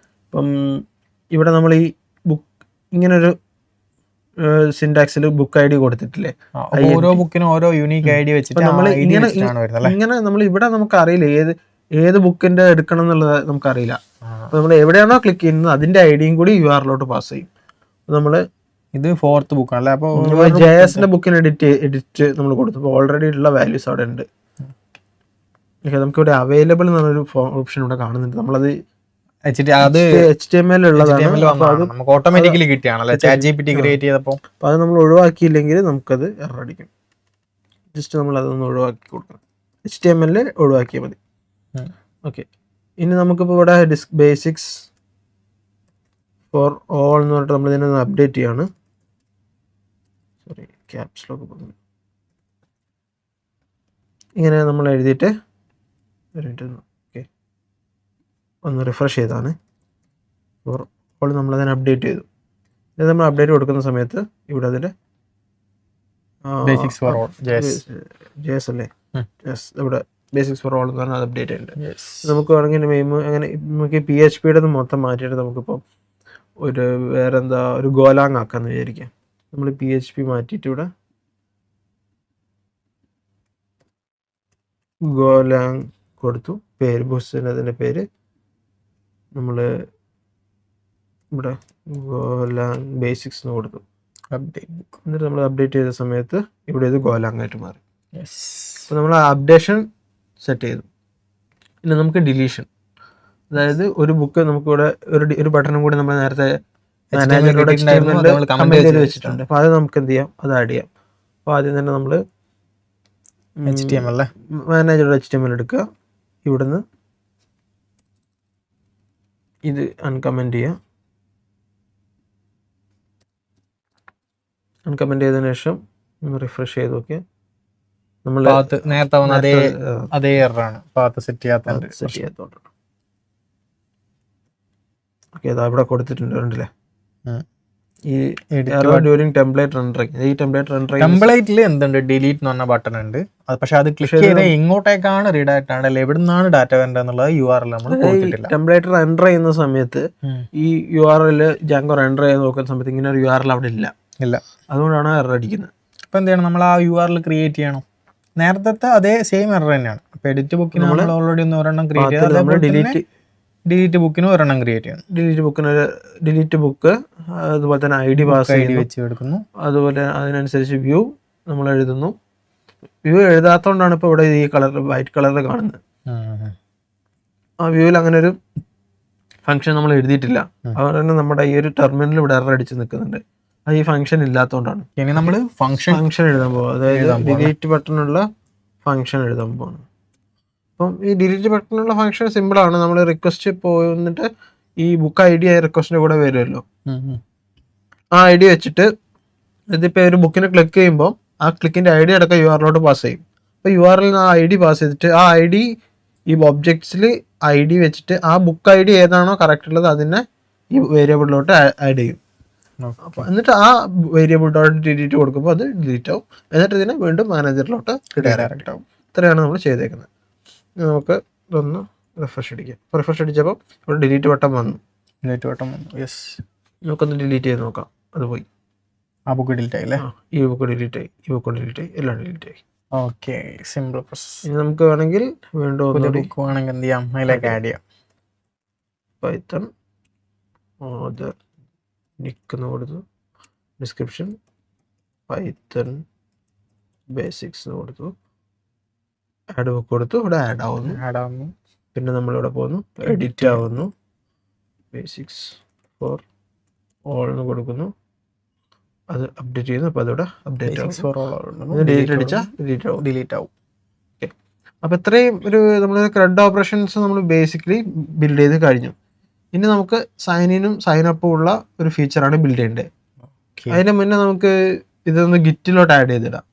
അപ്പം ഇവിടെ നമ്മൾ ഈ ബുക്ക് ഇങ്ങനൊരു സിൻടാക്സിൽ ബുക്ക് ID കൊടുത്തിട്ടില്ലേ, ഓരോ ബുക്കിനും ഓരോ യൂണീക്ക് ID വെച്ചിട്ട് നമ്മൾ ഇങ്ങനെ നമ്മൾ ഇവിടെ നമുക്ക് അറിയില്ല ഏത് ബുക്കിന്റെ എടുക്കണം എന്നുള്ളത് നമുക്കറിയില്ല. അപ്പോൾ നമ്മൾ എവിടെയാണോ ക്ലിക്ക് ചെയ്യുന്നത് അതിന്റെ ഐഡിയും കൂടി URL-ലോട്ട് പാസ് ചെയ്യും. നമ്മൾ ഇത് 4th ബുക്കാണല്ലേ, അപ്പോൾ JS-ന്റെ ബുക്കിന് എഡിറ്റ് നമ്മൾ കൊടുത്തു. അപ്പോൾ ഓൾറെഡി ഉള്ള വാല്യൂസ് അവിടെ ഉണ്ട്. നമുക്കിവിടെ അവൈലബിൾ എന്നൊരു ഓപ്ഷൻ ഇവിടെ കാണുന്നുണ്ട്. നമ്മളത് HTML ഉള്ളതാണ്, നമുക്ക് ഓട്ടോമാറ്റിക്കലി കിട്ടിയാണല്ലേ ChatGPT ക്രിയേറ്റ് ചെയ്തപ്പോൾ. അപ്പോൾ അത് നമ്മൾ ഒഴിവാക്കിയില്ലെങ്കിൽ നമുക്കത് എറർ അടിക്കും. ജസ്റ്റ് നമ്മൾ അതൊന്ന് ഒഴിവാക്കി കൊടുക്കണം. HTML ഒഴിവാക്കിയാൽ മതി. ഓക്കെ, ഇനി നമുക്കിപ്പോൾ ഇവിടെ ബേസിക്സ് ഫോർ ഓൾ എന്ന് പറഞ്ഞിട്ട് നമ്മൾ ഇതിനെ അപ്ഡേറ്റ് ചെയ്യാണ്. സോറി, ക്യാപ്സിലൊക്കെ പോകുന്നു. ഇങ്ങനെ നമ്മൾ എഴുതിയിട്ട് ഓക്കെ ഒന്ന് റിഫ്രഷ് ചെയ്താണ്. ഫോർ ഓൾ നമ്മളതിനെ അപ്ഡേറ്റ് ചെയ്തു. ഇത് നമ്മൾ അപ്ഡേറ്റ് കൊടുക്കുന്ന സമയത്ത് ഇവിടെ അതിൻ്റെ ബേസിക്സ് ഫോർ ഓൾ JS അല്ലേ, യെസ്, ഇവിടെ ബേസിക്സ് ഫോർ ഓൾ എന്ന് പറഞ്ഞാൽ അത് അപ്ഡേറ്റ് ഉണ്ട്. നമുക്ക് വേണമെങ്കിൽ അങ്ങനെ നമുക്ക് PHP-യുടെ മൊത്തം മാറ്റിയിട്ട് നമുക്കിപ്പോൾ ഒരു വേറെന്താ ഒരു ഗോലാങ് ആക്കാമെന്ന് വിചാരിക്കാം. നമ്മൾ PHP മാറ്റിയിട്ട് ഇവിടെ ഗോലാങ് കൊടുത്തു, പേര് പുസ്തകത്തിൻ്റെ പേര് നമ്മൾ ഇവിടെ ഗോലാങ് ബേസിക്സ് എന്ന് കൊടുത്തു. എന്നിട്ട് നമ്മൾ അപ്ഡേറ്റ് ചെയ്ത സമയത്ത് ഇവിടെ ഇത് ഗോലാങ് ആയിട്ട് മാറി. അപ്പോൾ നമ്മൾ അപ്ഡേഷൻ സെറ്റ് ചെയ്തു. പിന്നെ നമുക്ക് ഡിലീഷൻ, അതായത് ഒരു ബുക്ക് നമുക്കിവിടെ ഒരു ബട്ടണും കൂടി നമ്മൾ നേരത്തെ മാനേജറിലൂടെ കമന്റ് ചെയ്ത് വെച്ചിട്ടുണ്ട്. അപ്പോൾ അത് നമുക്ക് എന്ത് ചെയ്യാം, അത് ആഡ് ചെയ്യാം. അപ്പോൾ ആദ്യം തന്നെ നമ്മൾ മാനേജറുടെ HTML എടുക്കുക, ഇവിടുന്ന് ഇത് അൺകമന്റ് ചെയ്യുക. അൺകമന്റ് ചെയ്തതിനു ശേഷം ഒന്ന് റിഫ്രഷ് ചെയ്ത് നോക്കിയാൽ നമ്മൾ നേരത്തെ അതേ എററാണ്, പാത്ത് സെറ്റ് ചെയ്യാത്തോണ്ട്. ഓക്കെ, അത് അവിടെ കൊടുത്തിട്ടുണ്ട്, കണ്ടില്ലേ? ഈ ഡ്യൂറിംഗ് ടെംപ്ലേറ്റ് റെൻഡറിംഗ്. ഈ ടെംപ്ലേറ്റിൽ എന്തുണ്ട്, ഡിലീറ്റ് എന്ന് പറഞ്ഞ ബട്ടൺ ഉണ്ട്. പക്ഷെ അത് ക്ലിക്ക് ചെയ്ത് എങ്ങോട്ടേക്കാണ് റീഡയറക്റ്റ് ആണ്, അല്ലെങ്കിൽ എവിടുന്നാണ് ഡാറ്റ വരേണ്ടത് എന്നുള്ളത് URL നമ്മൾ കൊടുത്തിട്ടില്ല. ടെംപ്ലേറ്റ് റെൻഡർ ചെയ്യുന്ന സമയത്ത് ഈ URL ജാങ്കോ റെൻഡർ ചെയ്ത് നോക്കുന്ന സമയത്ത് ഇങ്ങനെ ഒരു URL അവിടെ ഇല്ല. അതുകൊണ്ടാണ് എറർ അടിക്കുന്നത്. അപ്പൊ എന്ത് ചെയ്യണം, നമ്മൾ ആ URL ക്രിയേറ്റ് ചെയ്യണം. നേരത്തെ അതേ സെയിം എറർ തന്നെയാണ്. അപ്പൊ എഡിറ്റ് ബുക്കിന് നമ്മൾ ഓൾറെഡി ഒരെണ്ണം ക്രിയേറ്റ് ചെയ്ത് ഡിലീറ്റ് ബുക്കിന് ഒരെണ്ണം ക്രിയേറ്റ് ചെയ്യണം. ഡിലീറ്റ് ബുക്ക്, അതുപോലെ തന്നെ ID പാസ് വെച്ച് എടുക്കുന്നു. അതുപോലെ അതിനനുസരിച്ച് വ്യൂ നമ്മൾ എഴുതുന്നു. വ്യൂ എഴുതാത്തോണ്ടാണ് ഇപ്പൊ ഇവിടെ ഈ കളർ വൈറ്റ് കളറിൽ കാണുന്നത്. ആ വ്യൂവിൽ അങ്ങനെ ഒരു ഫംഗ്ഷൻ നമ്മൾ എഴുതിയിട്ടില്ല. അതുകൊണ്ട് തന്നെ നമ്മുടെ ഈ ഒരു ടെർമിനൽ ഇവിടെ എറർ അടിച്ച് നിൽക്കുന്നുണ്ട്. അത് ഈ ഫംഗ്ഷൻ ഇല്ലാത്തതുകൊണ്ടാണ്. ഇനി നമ്മൾ ഫംഗ്ഷൻ എഴുതാൻ പോകും, അതായത് ഡിലീറ്റ് ബട്ടണുള്ള ഫംഗ്ഷൻ എഴുതാൻ പോകുന്നു. അപ്പം ഈ ഡിലീറ്റ് ബട്ടണുള്ള ഫംഗ്ഷൻ സിമ്പിളാണ്. നമ്മൾ റിക്വസ്റ്റ് പോയിട്ട് ഈ ബുക്ക് ID റിക്വസ്റ്റിൻ്റെ കൂടെ വരുമല്ലോ, ആ ID വെച്ചിട്ട് ഇതിപ്പോൾ ഒരു ബുക്കിനെ ക്ലിക്ക് ചെയ്യുമ്പോൾ ആ ക്ലിക്കിൻ്റെ ID അടക്കം URL പാസ് ചെയ്യും. അപ്പോൾ URL ആ ID പാസ് ചെയ്തിട്ട് ആ ID ഈ ഒബ്ജക്ട്സിൽ ID വെച്ചിട്ട് ആ ബുക്ക് ID ഏതാണോ കറക്റ്റ് ഉള്ളത് അതിനെ ഈ വേരിയബിളിലോട്ട് ആഡ് ചെയ്യും. അപ്പോൾ എന്നിട്ട് ആ വേരിയബിൾ ഡോട്ട് ഡിലീറ്റ് കൊടുക്കുമ്പോൾ അത് ഡിലീറ്റ് ആവും. എന്നിട്ട് ഇതിനെ വീണ്ടും മാനേജറിലോട്ട് ഡയറക്റ്റ് ആവും. ഇത്രയാണ് നമ്മൾ ചെയ്തേക്കുന്നത്. നമുക്ക് ഇതൊന്ന് റിഫ്രഷ് അടിക്കാം. അപ്പോൾ റിഫ്രഷ് അടിച്ചപ്പോൾ ഇവിടെ ഡിലീറ്റ് ബട്ടൺ വന്നു. യെസ്, നമുക്കൊന്ന് ഡിലീറ്റ് ചെയ്ത് നോക്കാം. അത് പോയി, ആ ബുക്ക് ഡിലീറ്റ് ആയില്ലേ? ഈ ബുക്ക് ഡിലീറ്റ് ആയി, ഈ ബുക്ക് ഡിലീറ്റ് ആയി, എല്ലാം ഡിലീറ്റ് ആയി. Okay, simple process. ഇനി നമുക്ക് വേണമെങ്കിൽ വീണ്ടും ബുക്ക് വേണമെങ്കിൽ എന്ത് ചെയ്യാം, അതിലേക്ക് ആഡ് ചെയ്യാം. പൈത്തൺ ഓതർ നിക്ക് കൊടുത്തു, ഡിസ്ക്രിപ്ഷൻ പൈത്തൺ ബേസിക്സ് കൊടുത്തു, ആഡ് ബുക്ക് കൊടുത്തു, ഇവിടെ ആഡ് ആവുന്നു. പിന്നെ നമ്മളിവിടെ പോകുന്നു, എഡിറ്റ് ആവുന്നു, ബേസിക്സ് ഫോർ ഓൾ എന്ന് കൊടുക്കുന്നു, അത് അപ്ഡേറ്റ് ചെയ്യുന്നു. അപ്പോൾ അതോടെ അപ്ഡേറ്റ് ആവും. ഡിലീറ്റ് ആവും. ഓക്കെ, അപ്പോൾ ഇത്രയും ഒരു നമ്മൾ CRUD ഓപ്പറേഷൻസ് നമ്മൾ ബേസിക്കലി ബിൽഡ് ചെയ്ത് കഴിഞ്ഞു. ഇനി നമുക്ക് സൈൻ ഇനും സൈൻ അപ്പും ഉള്ള ഒരു ഫീച്ചറാണ് ബിൽഡ് ചെയ്യേണ്ടത്. അതിന് മുന്നേ നമുക്ക് ഇതൊന്ന് ഗിറ്റിലോട്ട് ആഡ് ചെയ്തിടാം.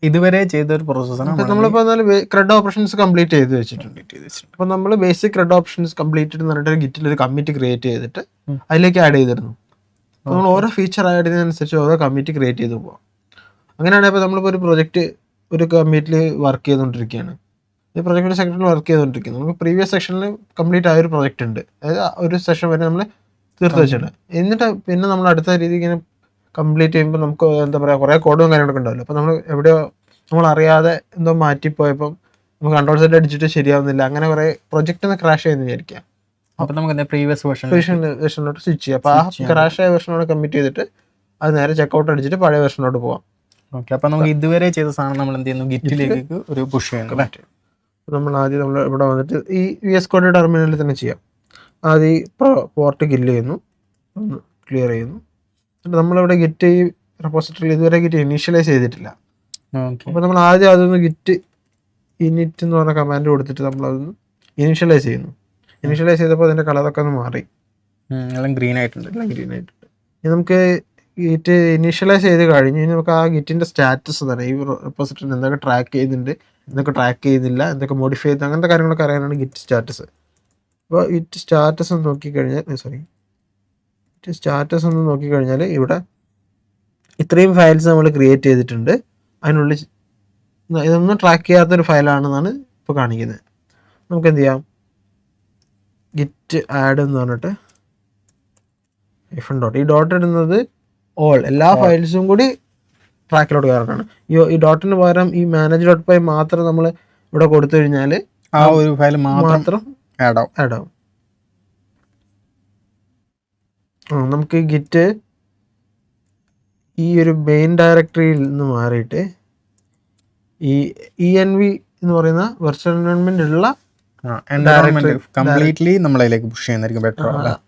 ഇതുവരെ ചെയ്തൊരു പ്രോസസ്സാണ്. നമ്മളിപ്പോൾ CRUD ഓപ്പറേഷൻസ് കംപ്ലീറ്റ് ചെയ്ത് വെച്ചിട്ടുണ്ട്. അപ്പോൾ നമ്മൾ ബേസിക് CRUD ഓപ്പറേഷൻസ് കംപ്ലീറ്റ് എന്ന് പറഞ്ഞിട്ട് ഗിറ്റിൽ ഒരു കമ്മിറ്റി ക്രിയേറ്റ് ചെയ്തിട്ട് അതിലേക്ക് ആഡ് ചെയ്തിരുന്നു. അപ്പോൾ നമ്മൾ ഓരോ ഫീച്ചർ ആഡ് ചെയ്യുന്നതിനനുസരിച്ച് ഓരോ കമ്മിറ്റി ക്രിയേറ്റ് ചെയ്ത് പോകാം. അങ്ങനെയാണെങ്കിൽ ഇപ്പോൾ നമ്മളിപ്പോൾ ഒരു പ്രൊജക്റ്റ് ഒരു കമ്മിറ്റിയിൽ വർക്ക് ചെയ്തുകൊണ്ടിരിക്കുകയാണ്, ഈ പ്രൊജക്റ്റിൻ്റെ സെക്ഷനിൽ വർക്ക് ചെയ്തുകൊണ്ടിരിക്കുന്നത്. നമുക്ക് പ്രീവിയസ് സെക്ഷനിൽ കംപ്ലീറ്റ് ആയൊരു പ്രൊജക്റ്റ് ഉണ്ട്, അതായത് ഒരു സെഷൻ വരെ നമ്മൾ തീർത്ത് വെച്ചിട്ടുണ്ട്. എന്നിട്ട് പിന്നെ നമ്മൾ അടുത്ത രീതി ഇങ്ങനെ കംപ്ലീറ്റ് ചെയ്യുമ്പോൾ നമുക്ക് എന്താ പറയുക, കുറേ കോഡും കാര്യങ്ങളൊക്കെ ഉണ്ടാവില്ല. അപ്പോൾ നമ്മൾ എവിടെയോ നമ്മൾ അറിയാതെ എന്തോ മാറ്റിപ്പോയപ്പം നമുക്ക് CTRL Z അടിച്ചിട്ട് ശരിയാവുന്നില്ല, അങ്ങനെ കുറേ പ്രൊജക്റ്റ് ഒന്ന് ക്രാഷ് ചെയ്യുന്ന വിചാരിക്കാം. അപ്പോൾ നമുക്ക് പ്രീവിയസ് വെർഷനിലോട്ട് സ്വിച്ച് ചെയ്യാം. അപ്പോൾ ആ ക്രാഷ് ആയ വെർഷനോട് കമ്മിറ്റ് ചെയ്തിട്ട് അത് നേരെ ചെക്കൗട്ട് അടിച്ചിട്ട് പഴയ വെർഷനോട്ട് പോവാം. ഓക്കെ, അപ്പോൾ നമുക്ക് ഇതുവരെ ചെയ്ത സാധനം നമ്മൾ എന്ത് ചെയ്യുന്നു, ഗിറ്റിലേക്ക് ഒരു പുഷ് ചെയ്യുന്നു. നമ്മൾ ആദ്യം നമ്മൾ ഇവിടെ വന്നിട്ട് ഈ VS Code ടെർമിനലിൽ തന്നെ ചെയ്യാം. ആദ്യം പോർട്ട് കില്ല് ചെയ്യുന്നു, ഒന്ന് ക്ലിയർ ചെയ്യുന്നു. എന്നിട്ട് നമ്മളിവിടെ ഗിറ്റ് ഈ റെപ്പോസിറ്ററിയിൽ ഇതുവരെ ഗിറ്റ് ഇനീഷ്യലൈസ് ചെയ്തിട്ടില്ല. അപ്പോൾ നമ്മൾ ആദ്യം അതൊന്ന് ഗിറ്റ് ഇനിറ്റ് എന്ന് പറഞ്ഞ കമാൻഡ് കൊടുത്തിട്ട് നമ്മളതൊന്ന് ഇനീഷ്യലൈസ് ചെയ്യുന്നു. ഇനീഷ്യലൈസ് ചെയ്തപ്പോൾ അതിൻ്റെ കളറൊക്കെ ഒന്ന് മാറി, ഗ്രീൻ ആയിട്ടുണ്ട്. ഇനി നമുക്ക് ഗിറ്റ് ഇനീഷ്യലൈസ് ചെയ്ത് കഴിഞ്ഞ് ഇനി നമുക്ക് ആ ഗിറ്റിൻ്റെ സ്റ്റാറ്റസ് തന്നെ ഈ റെപ്പോസിറ്ററിൽ എന്തൊക്കെ ട്രാക്ക് ചെയ്യുന്നുണ്ട്, എന്തൊക്കെ ട്രാക്ക് ചെയ്യുന്നില്ല, എന്തൊക്കെ മോഡിഫൈ ചെയ്ത് അങ്ങനത്തെ കാര്യങ്ങളൊക്കെ അറിയാനാണ് ഗിറ്റ് സ്റ്റാറ്റസ്. അപ്പോൾ ഗിറ്റ് സ്റ്റാറ്റസ് ഒന്ന് നോക്കിക്കഴിഞ്ഞാൽ ഇവിടെ ഇത്രയും ഫയൽസ് നമ്മൾ ക്രിയേറ്റ് ചെയ്തിട്ടുണ്ട്. അതിനുള്ളിൽ ഇതൊന്നും ട്രാക്ക് ചെയ്യാത്തൊരു ഫയലാണെന്നാണ് ഇപ്പോൾ കാണിക്കുന്നത്. നമുക്ക് എന്ത് ചെയ്യാം, ഗിറ്റ് ആഡ് എന്ന് പറഞ്ഞിട്ട് ഈ ഡോട്ട് ഇടുന്നത് എല്ലാ ഫയൽസും കൂടി ട്രാക്കിലോട്ട് കയറാനാണ്. ഈ ഡോട്ടിന് പകരം ഈ manage.py മാത്രം നമ്മൾ ഇവിടെ കൊടുത്തു കഴിഞ്ഞാൽ ആ ഒരു ഫയൽ മാത്രം ആഡ് ആവും. ആവും. നമുക്ക് ഗിറ്റ് ഈ ഒരു മെയിൻ ഡയറക്ടറിയിൽ നിന്ന് മാറിയിട്ട് ഈ ENV എന്ന് പറയുന്ന വെർച്വൽ എൻവയോൺമെന്റ് ഉള്ള കംപ്ലീറ്റ്ലി നമ്മളതിലേക്ക് പുഷ് ചെയ്യുന്നതായിരിക്കും ബെറ്റർ.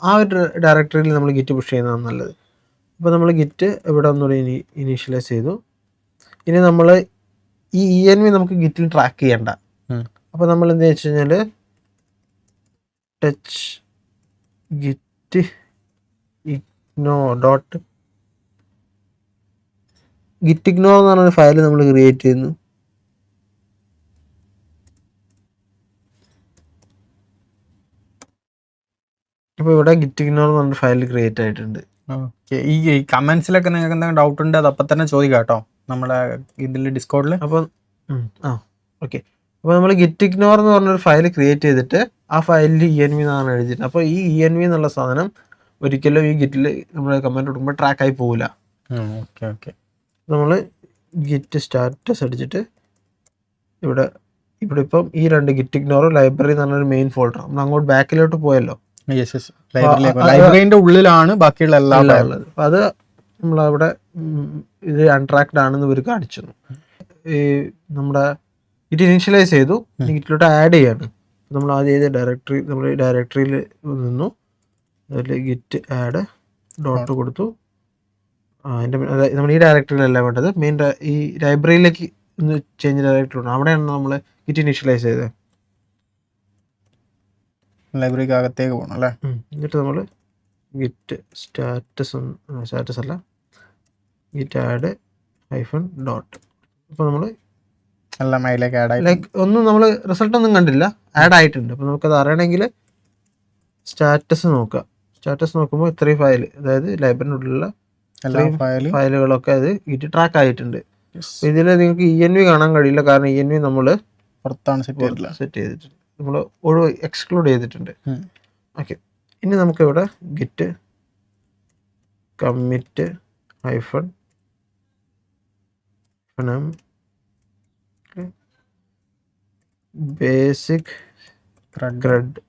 ആ ഒരു ഡയറക്ടറിയിൽ നമ്മൾ ഗിറ്റ് പുഷ് ചെയ്യുന്നതാണ് നല്ലത്. അപ്പോൾ നമ്മൾ ഗിറ്റ് ഇവിടെ ഒന്നുകൂടി ഇനീഷ്യലൈസ് ചെയ്തു. ഇനി നമ്മൾ ഈ ENV നമുക്ക് ഗിറ്റിൽ ട്രാക്ക് ചെയ്യണ്ട. അപ്പോൾ നമ്മൾ എന്താ വെച്ച് കഴിഞ്ഞാൽ ടച്ച് ഗിറ്റ് ഇഗ്നോർ എന്ന് പറഞ്ഞൊരു ഫയൽ നമ്മൾ ക്രിയേറ്റ് ചെയ്യുന്നു. അപ്പോൾ ഇവിടെ ഗിറ്റ് ഇഗ്നോർ എന്ന് പറഞ്ഞൊരു ഫയൽ ക്രിയേറ്റ് ആയിട്ടുണ്ട്. ഓക്കെ. ഈ കമന്റ്സിലൊക്കെ നിങ്ങൾക്ക് എന്തെങ്കിലും ഡൗട്ട് ഉണ്ട് അത് അപ്പം തന്നെ ചോദിക്കാം കേട്ടോ നമ്മുടെ ഇതിൽ ഡിസ്കോഡിൽ. അപ്പം ഓക്കെ. അപ്പോൾ നമ്മൾ ഗിറ്റ് ഇഗ്നോർ എന്ന് പറഞ്ഞൊരു ഫയൽ ക്രിയേറ്റ് ചെയ്തിട്ട് ആ ഫയലിൽ ENV എന്നാണ് എഴുതിയിട്ട്. അപ്പോൾ ഈ ENV എന്നുള്ള സാധനം ഒരിക്കലും ഈ ഗിറ്റിൽ നമ്മൾ കമൻറ്റ് കൊടുക്കുമ്പോൾ ട്രാക്ക് ആയി പോകില്ല. Okay okay. നമ്മൾ ഗിറ്റ് സ്റ്റാറ്റസ് അടിച്ചിട്ട് ഇവിടെ ഇപ്പം ഈ 2 ഗിറ്റ് ഇഗ്നോറും ലൈബ്രറി എന്ന് പറഞ്ഞൊരു മെയിൻ ഫോൾഡർ നമ്മൾ അങ്ങോട്ട് ബാക്കിലോട്ട് പോയല്ലോ. ലൈബ്രറിന്റെ ഉള്ളിലാണ് ബാക്കിയുള്ള എല്ലാം ഉള്ളത്. അപ്പം അത് നമ്മളവിടെ ഇത് അൺട്രാക്ഡ് ആണെന്ന് ഇവർ കാണിച്ചു. ഈ നമ്മുടെ ഗിറ്റ് ഇനീഷ്യലൈസ് ചെയ്തു, ഗിറ്റിലോട്ട് ആഡ് ചെയ്യാണ്. നമ്മൾ ആദ്യം ചെയ്ത ഡയറക്ടറി നമ്മൾ ഡയറക്ടറിയിൽ നിന്നു അതിൽ ഗിറ്റ് ആഡ് ഡോട്ട് കൊടുത്തു. അതിൻ്റെ നമ്മൾ ഈ ഡയറക്ടറിയിലല്ല വേണ്ടത്, മെയിൻ ഈ ലൈബ്രറിയിലേക്ക് ഒന്ന് ചേഞ്ച് ഡയറക്ടറി ഉണ്ട്, അവിടെയാണ് നമ്മൾ ഗിറ്റ് ഇനീഷ്യലൈസ് ചെയ്തത്. ലൈബ്രറിക്ക് അകത്തേക്ക് പോകണം അല്ലേ. എന്നിട്ട് നമ്മൾ ഗിറ്റ് സ്റ്റാറ്റസ് അല്ല ഗിറ്റ് ആഡ് -ഡോട്ട്. അപ്പോൾ നമ്മൾ എല്ലാം അതിലേക്ക് ആഡ് ആയി. ലൈക്ക് ഒന്നും നമ്മൾ റിസൾട്ട് ഒന്നും കണ്ടില്ല, ആഡ് ആയിട്ടുണ്ട്. അപ്പോൾ നമുക്കത് അറിയണമെങ്കിൽ സ്റ്റാറ്റസ് നോക്കാം. സ്റ്റാറ്റസ് നോക്കുമ്പോൾ ഇത്രയും ഫയൽ, അതായത് ലൈബ്രറിൻ്റെ ഉള്ളിലുള്ള ഫയലുകളൊക്കെ അത് ഗിറ്റ് ട്രാക്ക് ആയിട്ടുണ്ട്. ഇതിൽ നിങ്ങൾക്ക് ENV കാണാൻ കഴിയില്ല, കാരണം ENV നമ്മൾ പുറത്താണ് സെറ്റ് ചെയ്തിട്ടുണ്ട്, നമ്മൾ എക്സ്ക്ലൂഡ് ചെയ്തിട്ടുണ്ട്. ഓക്കെ. ഇനി നമുക്കിവിടെ ഗിറ്റ് കമ്മിറ്റ് -m ബേസിക് ഗ്രഡ്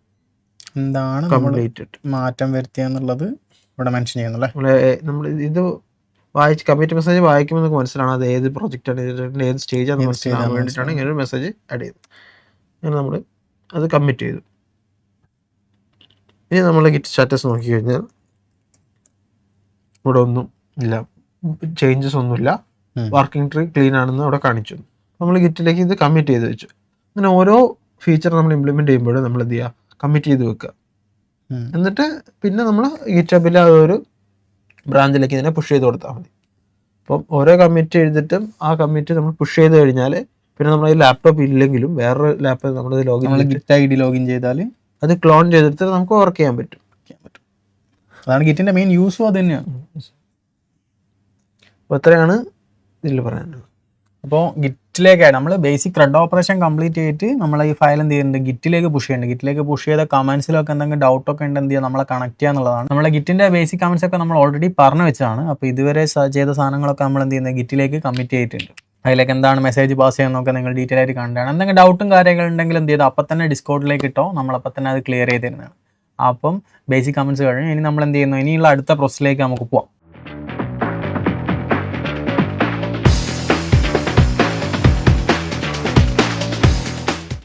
എന്താണ് കംപ്ലീറ്റഡ് മാറ്റം വരുത്തിയെന്നുള്ളത് ഇവിടെ മെൻഷൻ ചെയ്യുന്നല്ലേ. നമ്മൾ ഇത് കമ്മിറ്റ് മെസ്സേജ് വായിക്കുമ്പോൾ നമുക്ക് മനസ്സിലാണ് അത് ഏത് പ്രോജക്റ്റാണ്, ഏത് സ്റ്റേജാണെന്ന് മനസ്സിലാകാൻ വേണ്ടിയിട്ടാണ് ഇങ്ങനെ ഒരു മെസ്സേജ് ആഡ് ചെയ്തത്. അങ്ങനെ നമ്മൾ അത് കമ്മിറ്റ് ചെയ്തു. ഇനി നമ്മൾ ഗിറ്റ് സ്റ്റാറ്റസ് നോക്കി കഴിഞ്ഞാൽ ഇവിടെ ഒന്നും ഇല്ല, ചേഞ്ചസ് ഒന്നുമില്ല, വർക്കിംഗ് ട്രീ ക്ലീൻ ആണെന്ന് അവിടെ കാണിച്ചു. നമ്മൾ ഗിറ്റിലേക്ക് ഇത് കമ്മിറ്റ് ചെയ്ത് വെച്ചു. അങ്ങനെ ഓരോ ഫീച്ചർ നമ്മൾ ഇംപ്ലിമെൻറ്റ് ചെയ്യുമ്പോഴും നമ്മൾ എന്ത് ചെയ്യുക, കമ്മിറ്റ് ചെയ്ത് വെക്കുക. എന്നിട്ട് പിന്നെ നമ്മൾ ഗിറ്റബിലെ ഒരു ബ്രാഞ്ചിലേക്ക് ഇതിനെ പുഷ് ചെയ്ത് കൊടുത്താൽ മതി. അപ്പം ഓരോ കമ്മിറ്റ് എഴുതിയിട്ടും ആ കമ്മിറ്റ് നമ്മൾ പുഷ് ചെയ്ത് കഴിഞ്ഞാൽ പിന്നെ നമ്മൾ ഈ ലാപ്ടോപ്പ് ഇല്ലെങ്കിലും വേറൊരു ലാപ്പ് നമ്മളത് ഗിറ്റ് ID ലോഗിൻ ചെയ്താൽ അത് ക്ലോൺ ചെയ്തെടുത്ത് നമുക്ക് വർക്ക് ചെയ്യാൻ പറ്റും. അതാണ് ഗിറ്റിന്റെ മെയിൻ യൂസും അത് തന്നെയാണ്. അപ്പോൾ അത്രയാണ് ഇതിൽ പറയാനുള്ളത്. അപ്പോൾ ഗിറ്റിലേക്കായി നമ്മൾ ബേസിക് ത്രെഡ് ഓപ്പറേഷൻ കംപ്ലീറ്റ് ചെയ്തിട്ട് നമ്മൾ ഈ ഫയൽ എന്ത് ചെയ്യുന്നുണ്ട്, ഗിറ്റിലേക്ക് പുഷ് ചെയ്യുന്നുണ്ട്. ഗിറ്റിലേക്ക് പുഷ് ചെയ്ത കമൻസിലൊക്കെ എന്തെങ്കിലും ഡൗട്ടൊക്കെ ഉണ്ട് എന്ത് ചെയ്യുക, നമ്മളെ കണക്ട് ചെയ്യുക എന്നുള്ളതാണ്. നമ്മളെ ഗിറ്റിൻ്റെ ബേസിക് കമൻസ് ഒക്കെ നമ്മൾ ഓൾറെഡി പറഞ്ഞു വെച്ചാണ്. അപ്പോൾ ഇതുവരെ ചെയ്ത സാധനങ്ങളൊക്കെ നമ്മൾ എന്ത് ചെയ്യുന്നത് ഗിറ്റിലേക്ക് കമ്മിറ്റ് ചെയ്തിട്ടുണ്ട്. അതിലേക്ക് എന്താണ് മെസ്സേജ് പാസ് ചെയ്യുന്നതൊക്കെ നിങ്ങൾ ഡീറ്റെയിൽ ആയിട്ട് കണ്ടാണ്. എന്തെങ്കിലും ഡൗട്ടും കാര്യങ്ങളുണ്ടെങ്കിൽ എന്ത് ചെയ്താൽ അപ്പം തന്നെ ഡിസ്കോഡിലേക്ക് ഇട്ടോ, നമ്മളപ്പം തന്നെ അത് ക്ലിയർ ചെയ്ത് തരുന്നതാണ്. അപ്പം ബേസിക് കമൻസ് കഴിഞ്ഞ് ഇനി നമ്മൾ എന്ത് ചെയ്യുന്നു, ഇനിയുള്ള അടുത്ത പ്രോസസ്സിലേക്ക് നമുക്ക് പോവാം.